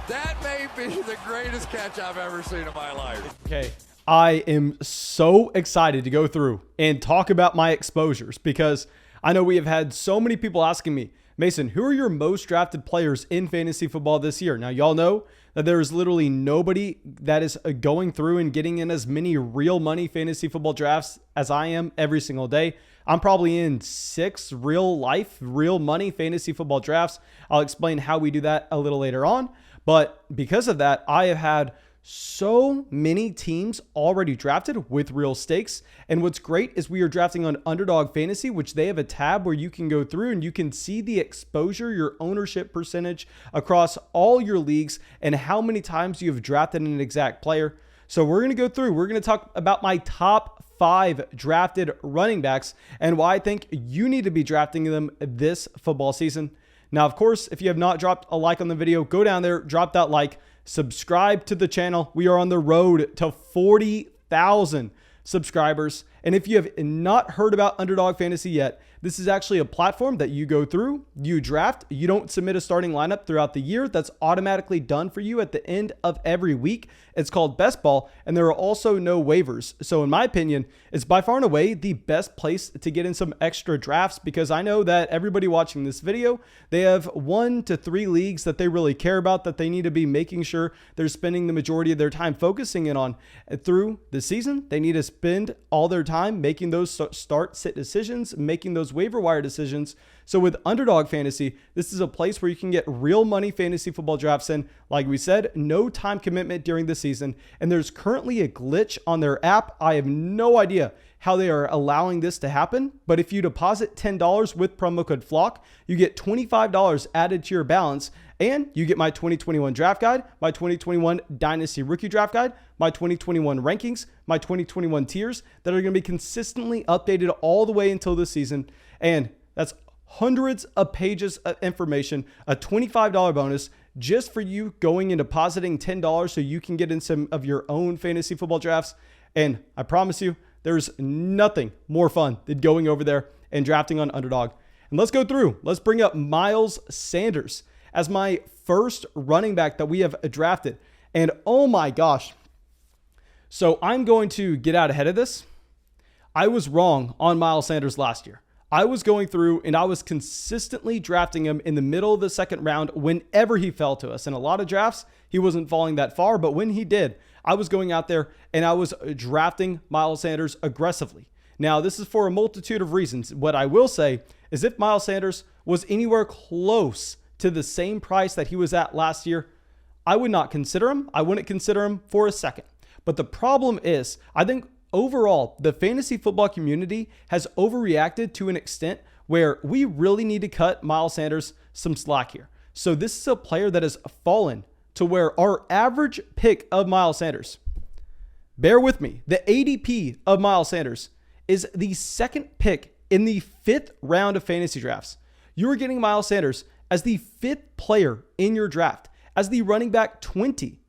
That may be the greatest catch I've ever seen in my life. Okay. I am so excited to go through and talk about my exposures because I know we have had so many people asking me, Mason, who are your most drafted players in fantasy football this year? Now, y'all know that there is literally nobody that is going through and getting in as many real money fantasy football drafts as I am every single day. I'm probably in 6 real life, real money fantasy football drafts. I'll explain how we do that a little later on. But because of that, I have had so many teams already drafted with real stakes. And what's great is we are drafting on Underdog Fantasy, which they have a tab where you can go through and you can see the exposure, your ownership percentage across all your leagues and how many times you have drafted an exact player. So we're going to go through, we're going to talk about my top 5 drafted running backs and why I think you need to be drafting them this football season. Now, of course, if you have not dropped a like on the video, go down there, drop that like, subscribe to the channel. We are on the road to 40,000 subscribers. And if you have not heard about Underdog Fantasy yet, this is actually a platform that you go through, you draft, you don't submit a starting lineup throughout the year. That's automatically done for you at the end of every week. It's called Best Ball, and there are also no waivers. So in my opinion, it's by far and away the best place to get in some extra drafts because I know that everybody watching this video, they have 1 to 3 leagues that they really care about that they need to be making sure they're spending the majority of their time focusing in on through the season. They need to spend all their time making those start-sit decisions, making those waiver wire decisions. So with Underdog Fantasy, this is a place where you can get real money fantasy football drafts in. Like we said, no time commitment during the season. And there's currently a glitch on their app. I have no idea how they are allowing this to happen. But if you deposit $10 with promo code FLOCK, you get $25 added to your balance. And you get my 2021 draft guide, my 2021 Dynasty Rookie Draft Guide, my 2021 rankings, my 2021 tiers that are going to be consistently updated all the way until this season. And that's hundreds of pages of information, a $25 bonus just for you going and depositing $10 so you can get in some of your own fantasy football drafts. And I promise you, there's nothing more fun than going over there and drafting on Underdog. And let's go through. Let's bring up Miles Sanders as my first running back that we have drafted. And oh my gosh. So I'm going to get out ahead of this. I was wrong on Miles Sanders last year. I was going through and I was consistently drafting him in the middle of the second round whenever he fell to us. In a lot of drafts, he wasn't falling that far, but when he did, I was going out there and I was drafting Miles Sanders aggressively. Now, this is for a multitude of reasons. What I will say is if Miles Sanders was anywhere close to the same price that he was at last year, I would not consider him. I wouldn't consider him for a second. But the problem is, I think overall, the fantasy football community has overreacted to an extent where we really need to cut Miles Sanders some slack here. So this is a player that has fallen to where our average pick of Miles Sanders, bear with me, the ADP of Miles Sanders is the second pick in the 5th round of fantasy drafts. You are getting Miles Sanders as the 5th player in your draft, as the running back 20.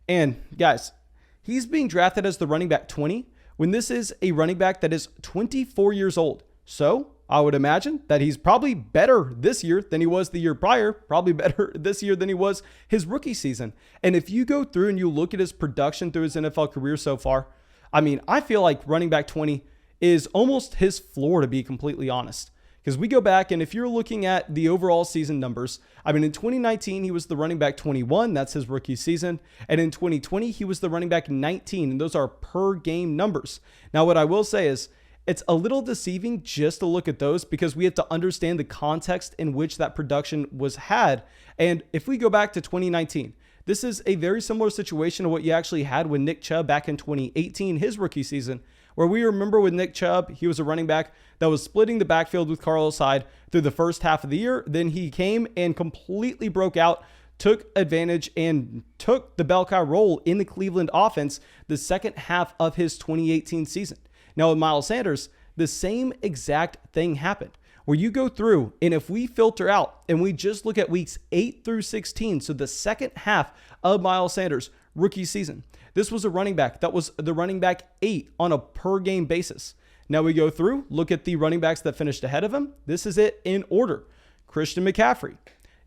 And guys, he's being drafted as the running back 20 when this is a running back that is 24 years old. So I would imagine that he's probably better this year than he was the year prior, probably better this year than he was his rookie season. And if you go through and you look at his production through his NFL career so far, I mean, I feel like running back 20 is almost his floor, to be completely honest. Because we go back and if you're looking at the overall season numbers, I mean, in 2019, he was the running back 21. That's his rookie season. And in 2020, he was the running back 19. And those are per game numbers. Now, what I will say is it's a little deceiving just to look at those because we have to understand the context in which that production was had. And if we go back to 2019, this is a very similar situation to what you actually had with Nick Chubb back in 2018, his rookie season, where we remember with Nick Chubb, he was a running back that was splitting the backfield with Carlos Hyde through the first half of the year. Then he came and completely broke out, took advantage, and took the bell cow role in the Cleveland offense the second half of his 2018 season. Now with Miles Sanders, the same exact thing happened. Where you go through, and if we filter out and we just look at weeks 8 through 16, so the second half of Miles Sanders' rookie season, this was a running back that was the running back 8 on a per game basis. Now we go through, look at the running backs that finished ahead of him. This is it in order. Christian McCaffrey,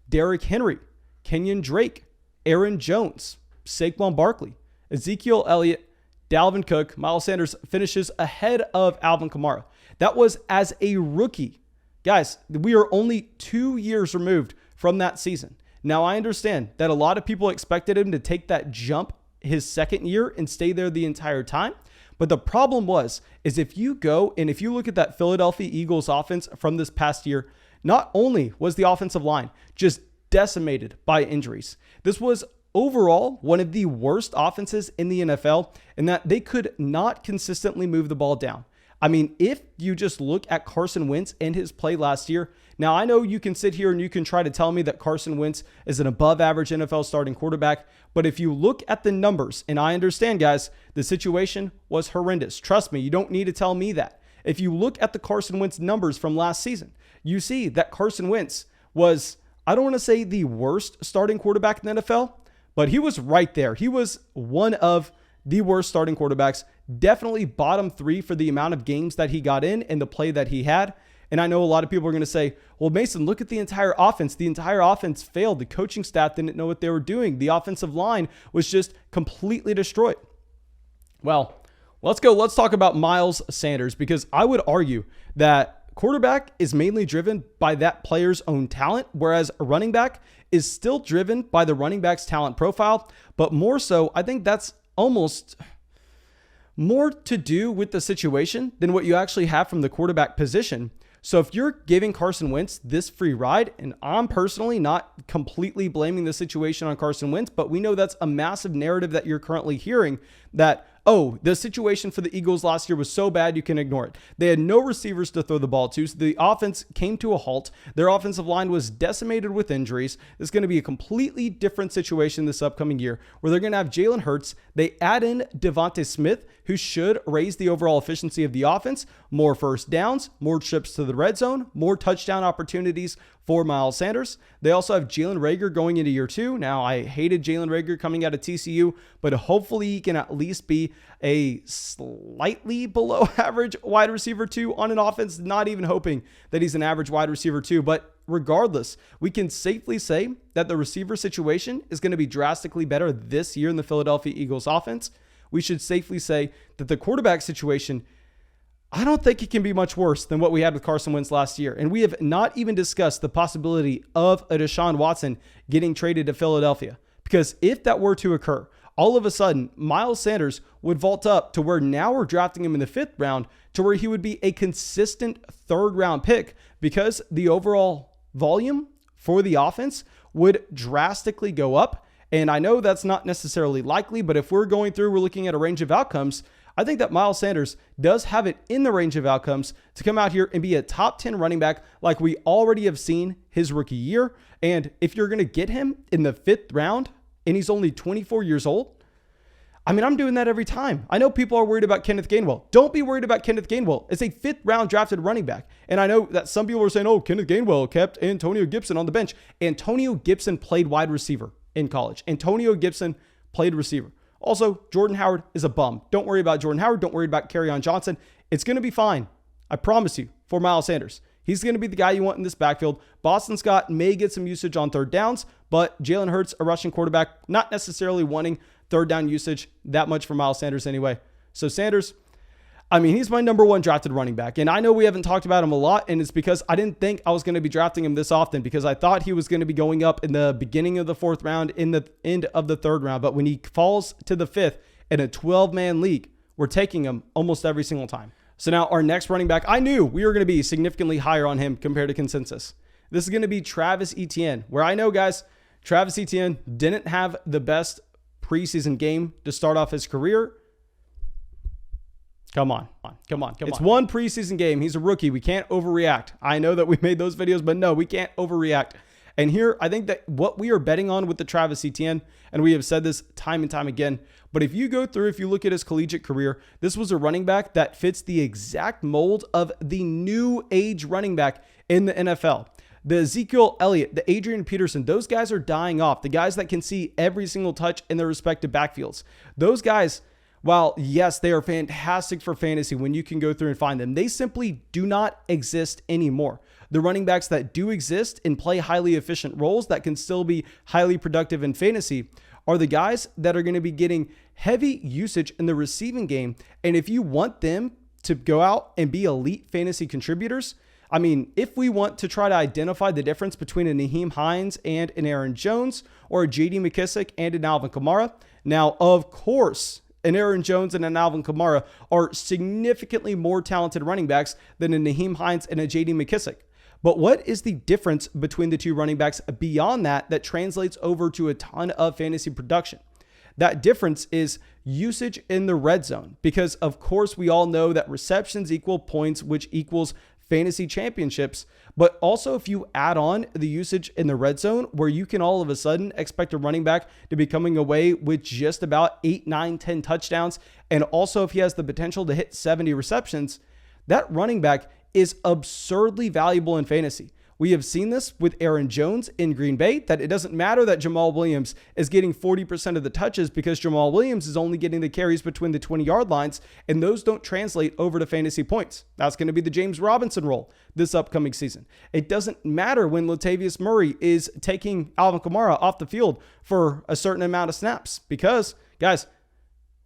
Derrick Henry, Kenyon Drake, Aaron Jones, Saquon Barkley, Ezekiel Elliott, Dalvin Cook, Miles Sanders finishes ahead of Alvin Kamara. That was as a rookie. Guys, we are only 2 years removed from that season. Now, I understand that a lot of people expected him to take that jump his second year and stay there the entire time. But the problem is if you go and if you look at that Philadelphia Eagles offense from this past year, not only was the offensive line just decimated by injuries, this was overall one of the worst offenses in the NFL in that they could not consistently move the ball down. I mean, if you just look at Carson Wentz and his play last year, now I know you can sit here and you can try to tell me that Carson Wentz is an above average NFL starting quarterback, but if you look at the numbers, and I understand, guys, the situation was horrendous. Trust me, you don't need to tell me that. If you look at the Carson Wentz numbers from last season, you see that Carson Wentz was, I don't want to say the worst starting quarterback in the NFL, but he was right there. He was one of the worst starting quarterbacks, definitely bottom 3 for the amount of games that he got in and the play that he had. And I know a lot of people are going to say, well, Mason, look at the entire offense. The entire offense failed. The coaching staff didn't know what they were doing. The offensive line was just completely destroyed. Well, let's talk about Miles Sanders, because I would argue that quarterback is mainly driven by that player's own talent, whereas a running back is still driven by the running back's talent profile. But more so, I think that's almost more to do with the situation than what you actually have from the quarterback position. So if you're giving Carson Wentz this free ride, and I'm personally not completely blaming the situation on Carson Wentz, but we know that's a massive narrative that you're currently hearing that, oh, the situation for the Eagles last year was so bad you can ignore it. They had no receivers to throw the ball to, so the offense came to a halt. Their offensive line was decimated with injuries. It's going to be a completely different situation this upcoming year where they're going to have Jalen Hurts. They add in Devontae Smith, who should raise the overall efficiency of the offense, more first downs, more trips to the red zone, more touchdown opportunities for Miles Sanders. They also have Jalen Reagor going into year 2. Now, I hated Jalen Reagor coming out of TCU, but hopefully he can at least be a slightly below average wide receiver 2 on an offense, not even hoping that he's an average wide receiver 2. But regardless, we can safely say that the receiver situation is going to be drastically better this year in the Philadelphia Eagles offense. We should safely say that the quarterback situation, I don't think it can be much worse than what we had with Carson Wentz last year. And we have not even discussed the possibility of a Deshaun Watson getting traded to Philadelphia. Because if that were to occur, all of a sudden, Miles Sanders would vault up to where now we're drafting him in the 5th round to where he would be a consistent 3rd round pick, because the overall volume for the offense would drastically go up. And I know that's not necessarily likely, but if we're looking at a range of outcomes, I think that Miles Sanders does have it in the range of outcomes to come out here and be a top 10 running back like we already have seen his rookie year. And if you're going to get him in the 5th round and he's only 24 years old, I mean, I'm doing that every time. I know people are worried about Kenneth Gainwell. Don't be worried about Kenneth Gainwell. It's a 5th round drafted running back. And I know that some people are saying, oh, Kenneth Gainwell kept Antonio Gibson on the bench. Antonio Gibson played wide receiver in college. Antonio Gibson played receiver. Also, Jordan Howard is a bum. Don't worry about Jordan Howard. Don't worry about Kerryon Johnson. It's going to be fine. I promise you, for Miles Sanders. He's going to be the guy you want in this backfield. Boston Scott may get some usage on 3rd downs, but Jalen Hurts, a rushing quarterback, not necessarily wanting 3rd down usage that much for Miles Sanders anyway. So Sanders, I mean, he's my number 1 drafted running back. And I know we haven't talked about him a lot, and it's because I didn't think I was going to be drafting him this often, because I thought he was going to be going up in the beginning of the 4th round, in the end of the 3rd round. But when he falls to the 5th in a 12-man league, we're taking him almost every single time. So now our next running back, I knew we were going to be significantly higher on him compared to consensus. This is going to be Travis Etienne, where I know, guys, Travis Etienne didn't have the best preseason game to start off his career. Come on. It's one preseason game. He's a rookie. We can't overreact. I know that we made those videos, but no, we can't overreact. And here, I think that what we are betting on with the Travis Etienne, and we have said this time and time again, but if you look at his collegiate career, this was a running back that fits the exact mold of the new age running back in the NFL. The Ezekiel Elliott, the Adrian Peterson, those guys are dying off. The guys that can see every single touch in their respective backfields. Those guys, while yes, they are fantastic for fantasy when you can go through and find them, they simply do not exist anymore. the running backs that do exist and play highly efficient roles that can still be highly productive in fantasy are the guys that are going to be getting heavy usage in the receiving game. And if you want them to go out and be elite fantasy contributors, I mean, if we want to try to identify the difference between a Nyheim Hines and an Aaron Jones, or a JD McKissic and an Alvin Kamara, now, of course, an Aaron Jones and an Alvin Kamara are significantly more talented running backs than a Nyheim Hines and a JD McKissic. But what is the difference between the two running backs beyond that translates over to a ton of fantasy production? That difference is usage in the red zone, because of course we all know that receptions equal points, which equals fantasy championships. But also, if you add on the usage in the red zone, where you can all of a sudden expect a running back to be coming away with just about 8, 9, 10 touchdowns, and also if he has the potential to hit 70 receptions, that running back is absurdly valuable in fantasy. We have seen this with Aaron Jones in Green Bay, that it doesn't matter that Jamal Williams is getting 40% of the touches, because Jamal Williams is only getting the carries between the 20-yard lines, and those don't translate over to fantasy points. That's going to be the James Robinson role this upcoming season. It doesn't matter when Latavius Murray is taking Alvin Kamara off the field for a certain amount of snaps, because, guys,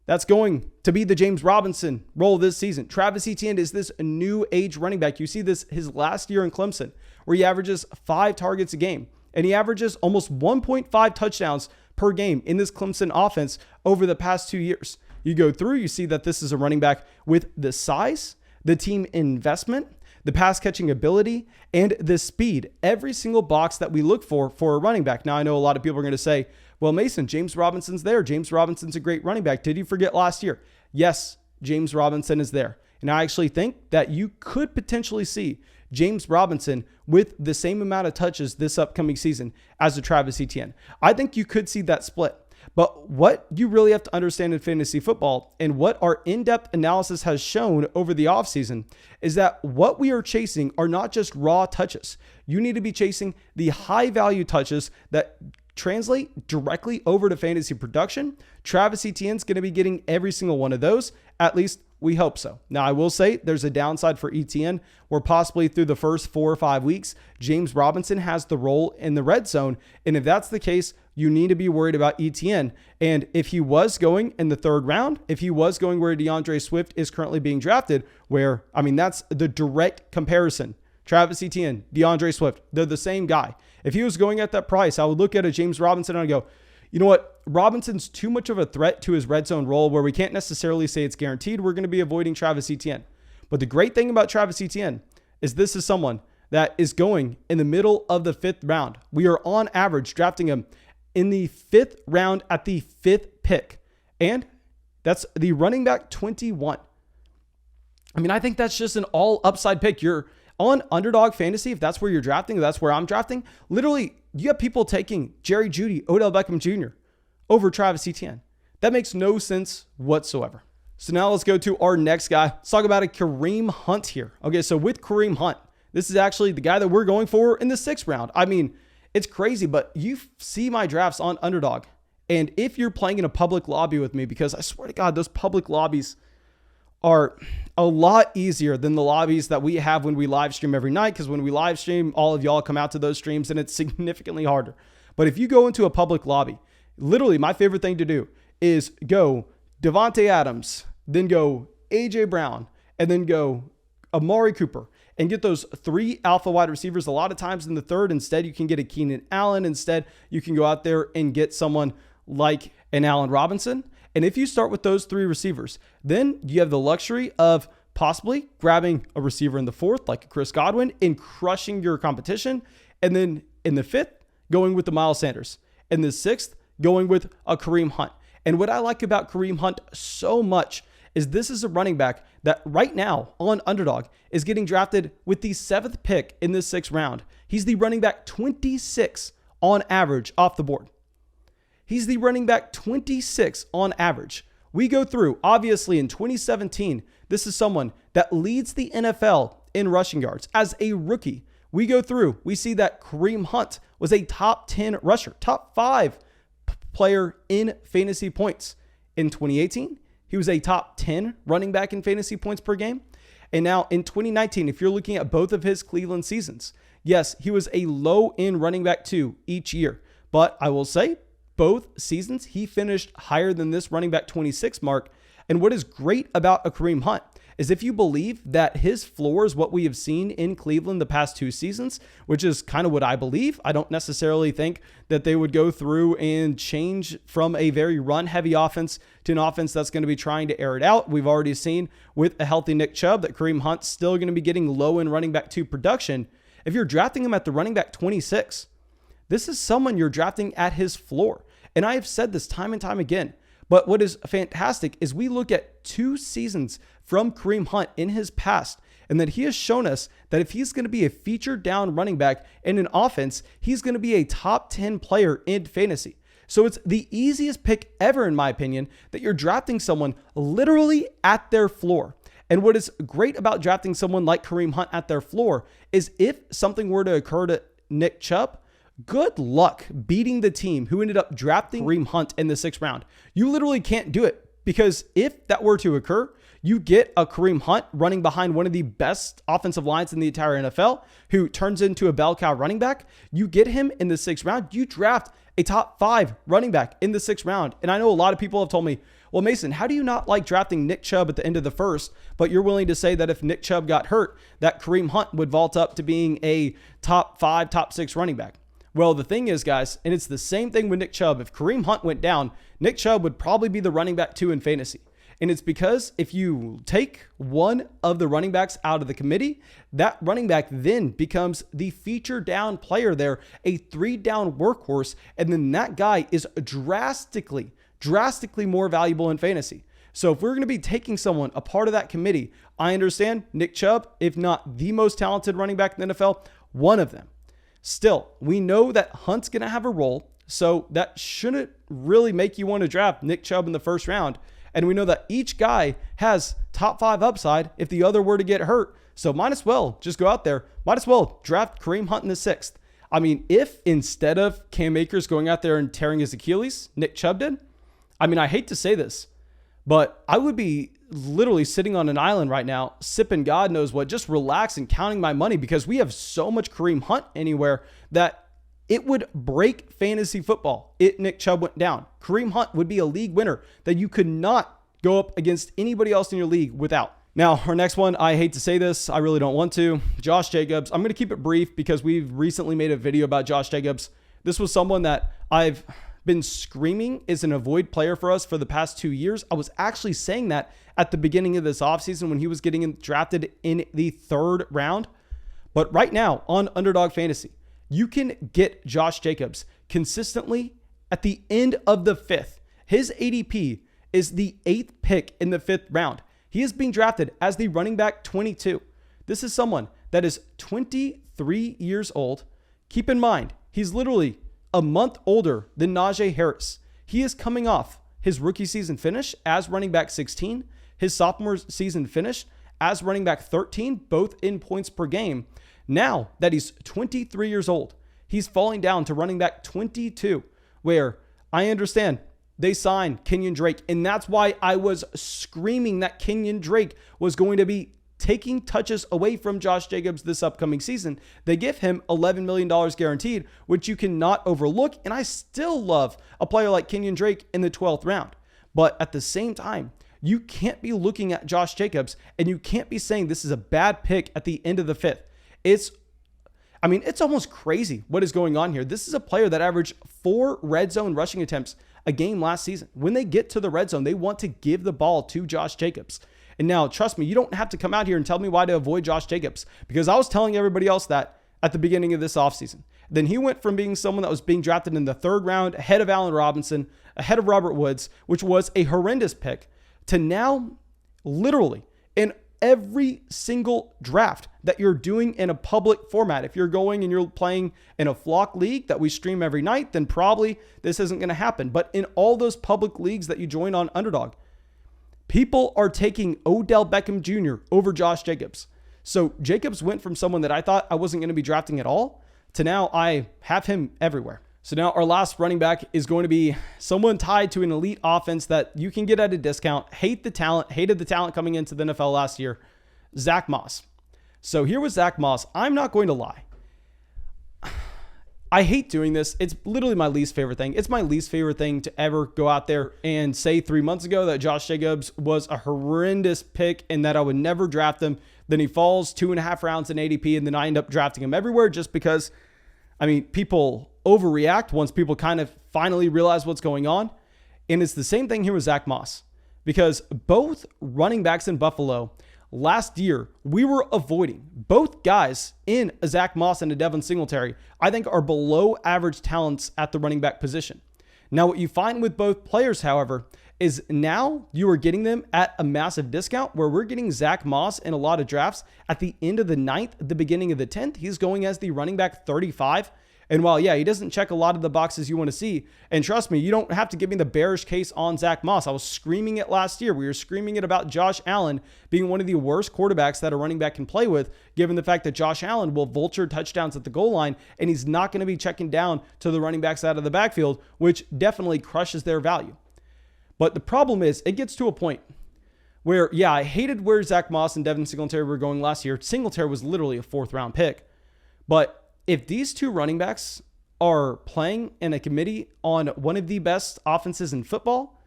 that's going to be the James Robinson role this season. Travis Etienne is this new age running back. You see this his last year in Clemson, where he averages 5 targets a game, and he averages almost 1.5 touchdowns per game in this Clemson offense over the past 2 years. You go through, you see that this is a running back with the size, the team investment, the pass catching ability, and the speed. Every single box that we look for a running back. Now, I know a lot of people are going to say, well, Mason, James Robinson's there. James Robinson's a great running back. Did you forget last year? Yes, James Robinson is there. And I actually think that you could potentially see James Robinson with the same amount of touches this upcoming season as a Travis Etienne. I think you could see that split. But what you really have to understand in fantasy football, and what our in-depth analysis has shown over the offseason, is that what we are chasing are not just raw touches. You need to be chasing the high-value touches that translate directly over to fantasy production. Travis Etienne's going to be getting every single one of those. At least we hope so. Now, I will say there's a downside for Etienne, where possibly through the first 4 or 5 weeks, James Robinson has the role in the red zone. And if that's the case, you need to be worried about Etienne. And if he was going in the 3rd round, if he was going where DeAndre Swift is currently being drafted, where, I mean, that's the direct comparison. Travis Etienne, DeAndre Swift, they're the same guy. If he was going at that price, I would look at a James Robinson and I'd go, you know what? Robinson's too much of a threat to his red zone role, where we can't necessarily say it's guaranteed we're going to be avoiding Travis Etienne. But the great thing about Travis Etienne is this is someone that is going in the middle of the 5th round. We are on average drafting him in the 5th round at the 5th pick. And that's the running back 21. I mean, I think that's just an all upside pick. You're on Underdog Fantasy, if that's where you're drafting, that's where I'm drafting. Literally, you have people taking Jerry Jeudy, Odell Beckham Jr. over Travis Etienne. That makes no sense whatsoever. So now let's go to our next guy. Let's talk about a Kareem Hunt here. Okay, so with Kareem Hunt, this is actually the guy that we're going for in the 6th round. I mean, it's crazy, but you see my drafts on Underdog. And if you're playing in a public lobby with me, because I swear to God, those public lobbies are a lot easier than the lobbies that we have when we live stream every night, because when we live stream, all of y'all come out to those streams and it's significantly harder. But if you go into a public lobby, literally my favorite thing to do is go Devontae Adams, then go AJ Brown, and then go Amari Cooper, and get those 3 alpha wide receivers. A lot of times in the 3rd, instead you can get a Keenan Allen. Instead, you can go out there and get someone like an Allen Robinson. And if you start with those 3 receivers, then you have the luxury of possibly grabbing a receiver in the 4th, like a Chris Godwin, and crushing your competition. And then in the 5th, going with the Miles Sanders. In the 6th, going with a Kareem Hunt. And what I like about Kareem Hunt so much is this is a running back that right now on Underdog is getting drafted with the 7th pick in this 6th round. He's the running back 26 on average off the board. He's the running back 26 on average. We go through, obviously in 2017, this is someone that leads the NFL in rushing yards as a rookie. We go through, we see that Kareem Hunt was a top 10 rusher, top 5 player in fantasy points. In 2018, he was a top 10 running back in fantasy points per game. And now in 2019, if you're looking at both of his Cleveland seasons, yes, he was a low-end running back 2 each year. But I will say, both seasons, he finished higher than this running back 26 mark. And what is great about a Kareem Hunt is if you believe that his floor is what we have seen in Cleveland the past 2 seasons, which is kind of what I believe. I don't necessarily think that they would go through and change from a very run-heavy offense to an offense that's going to be trying to air it out. We've already seen with a healthy Nick Chubb that Kareem Hunt's still going to be getting low-end running back 2 production. If you're drafting him at the running back 26, this is someone you're drafting at his floor. And I have said this time and time again. But what is fantastic is we look at 2 seasons from Kareem Hunt in his past, and that he has shown us that if he's going to be a featured down running back in an offense, he's going to be a top 10 player in fantasy. So it's the easiest pick ever, in my opinion, that you're drafting someone literally at their floor. And what is great about drafting someone like Kareem Hunt at their floor is if something were to occur to Nick Chubb, good luck beating the team who ended up drafting Kareem Hunt in the 6th round. You literally can't do it, because if that were to occur, you get a Kareem Hunt running behind one of the best offensive lines in the entire NFL who turns into a bell cow running back. You get him in the 6th round. You draft a top 5 running back in the 6th round. And I know a lot of people have told me, well, Mason, how do you not like drafting Nick Chubb at the end of the 1st, but you're willing to say that if Nick Chubb got hurt, that Kareem Hunt would vault up to being a top 5, top 6 running back? Well, the thing is, guys, and it's the same thing with Nick Chubb. If Kareem Hunt went down, Nick Chubb would probably be the running back 2 in fantasy. And it's because if you take one of the running backs out of the committee, that running back then becomes the feature down player there, a 3-down workhorse. And then that guy is drastically more valuable in fantasy. So if we're going to be taking someone a part of that committee, I understand Nick Chubb, if not the most talented running back in the NFL, one of them. Still, we know that Hunt's going to have a role, so that shouldn't really make you want to draft Nick Chubb in the 1st round. And we know that each guy has top 5 upside if the other were to get hurt. So might as well just go out there. Might as well draft Kareem Hunt in the 6th. I mean, if instead of Cam Akers going out there and tearing his Achilles, Nick Chubb did, I mean, I hate to say this, but I would be literally sitting on an island right now, sipping God knows what, just relaxing, counting my money, because we have so much Kareem Hunt anywhere that it would break fantasy football if Nick Chubb went down. Kareem Hunt would be a league winner that you could not go up against anybody else in your league without. Now, our next one, I hate to say this, I really don't want to. Josh Jacobs. I'm going to keep it brief because we've recently made a video about Josh Jacobs. This was someone that I've been screaming is an avoid player for us for the past 2 years. I was actually saying that at the beginning of this offseason when he was getting drafted in the 3rd round. But right now on Underdog Fantasy, you can get Josh Jacobs consistently at the end of the 5th. His ADP is the 8th pick in the 5th round. He is being drafted as the running back 22. This is someone that is 23 years old. Keep in mind, he's literally a month older than Najee Harris. He is coming off his rookie season finish as running back 16, his sophomore season finish as running back 13, both in points per game. Now that he's 23 years old, he's falling down to running back 22, where I understand they signed Kenyon Drake, and that's why I was screaming that Kenyon Drake was going to be taking touches away from Josh Jacobs this upcoming season. They give him $11 million guaranteed, which you cannot overlook. And I still love a player like Kenyon Drake in the 12th round. But at the same time, you can't be looking at Josh Jacobs and you can't be saying this is a bad pick at the end of the 5th. It's almost crazy what is going on here. This is a player that averaged 4 red zone rushing attempts a game last season. When they get to the red zone, they want to give the ball to Josh Jacobs. And now, trust me, you don't have to come out here and tell me why to avoid Josh Jacobs, because I was telling everybody else that at the beginning of this offseason. Then he went from being someone that was being drafted in the 3rd round, ahead of Allen Robinson, ahead of Robert Woods, which was a horrendous pick, to now literally in every single draft that you're doing in a public format. If you're going and you're playing in a flock league that we stream every night, then probably this isn't going to happen. But in all those public leagues that you join on Underdog, people are taking Odell Beckham Jr. over Josh Jacobs. So Jacobs went from someone that I thought I wasn't going to be drafting at all to now I have him everywhere. So now our last running back is going to be someone tied to an elite offense that you can get at a discount. Hated the talent coming into the NFL last year. Zack Moss. So here was Zack Moss. I'm not going to lie. I hate doing this. It's literally my least favorite thing. It's my least favorite thing to ever go out there and say 3 months ago that Josh Jacobs was a horrendous pick and that I would never draft him. Then he falls 2.5 rounds in ADP, and then I end up drafting him everywhere just because, people overreact once people kind of finally realize what's going on. And it's the same thing here with Zack Moss, because both running backs in Buffalo last year, we were avoiding. Both guys in a Zack Moss and a Devin Singletary, I think, are below average talents at the running back position. Now, what you find with both players, however, is now you are getting them at a massive discount, where we're getting Zack Moss in a lot of drafts at the end of the 9th, the beginning of the 10th. He's going as the running back 35. And while, yeah, he doesn't check a lot of the boxes you want to see, and trust me, you don't have to give me the bearish case on Zack Moss. I was screaming it last year. We were screaming it about Josh Allen being one of the worst quarterbacks that a running back can play with, given the fact that Josh Allen will vulture touchdowns at the goal line, and he's not going to be checking down to the running backs out of the backfield, which definitely crushes their value. But the problem is, it gets to a point where, yeah, I hated where Zack Moss and Devin Singletary were going last year. Singletary was literally a 4th-round pick. But if these two running backs are playing in a committee on one of the best offenses in football,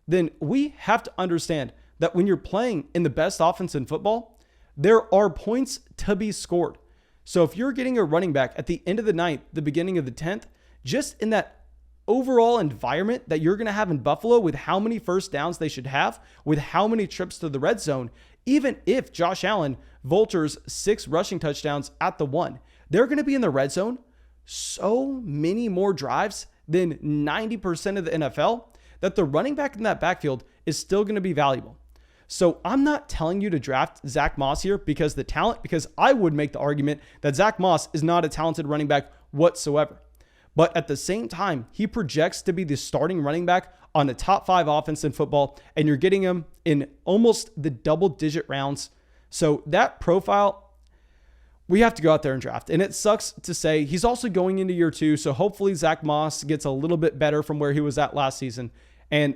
then we have to understand that when you're playing in the best offense in football, there are points to be scored. So if you're getting a running back at the end of the 9th, the beginning of the 10th, just in that overall environment that you're going to have in Buffalo, with how many first downs they should have, with how many trips to the red zone, even if Josh Allen vultures 6 rushing touchdowns at the 1, they're going to be in the red zone so many more drives than 90% of the NFL that the running back in that backfield is still going to be valuable. So I'm not telling you to draft Zack Moss here because I would make the argument that Zack Moss is not a talented running back whatsoever. But at the same time, he projects to be the starting running back on a top 5 offense in football, and you're getting him in almost the double-digit rounds. So that profile, we have to go out there and draft. And it sucks to say he's also going into year 2. So hopefully Zack Moss gets a little bit better from where he was at last season. And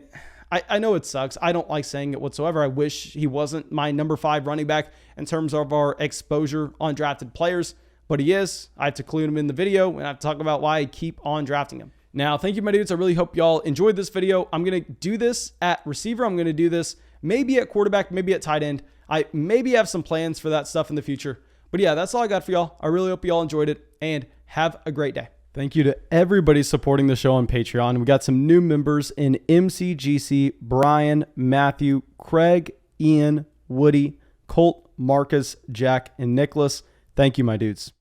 I know it sucks. I don't like saying it whatsoever. I wish he wasn't my number 5 running back in terms of our exposure on drafted players, but he is. I have to include him in the video, and I have to talk about why I keep on drafting him. Now, thank you, my dudes. I really hope y'all enjoyed this video. I'm going to do this at receiver. I'm going to do this maybe at quarterback, maybe at tight end. I maybe have some plans for that stuff in the future. But yeah, that's all I got for y'all. I really hope y'all enjoyed it, and have a great day. Thank you to everybody supporting the show on Patreon. We got some new members in MCGC, Brian, Matthew, Craig, Ian, Woody, Colt, Marcus, Jack, and Nicholas. Thank you, my dudes.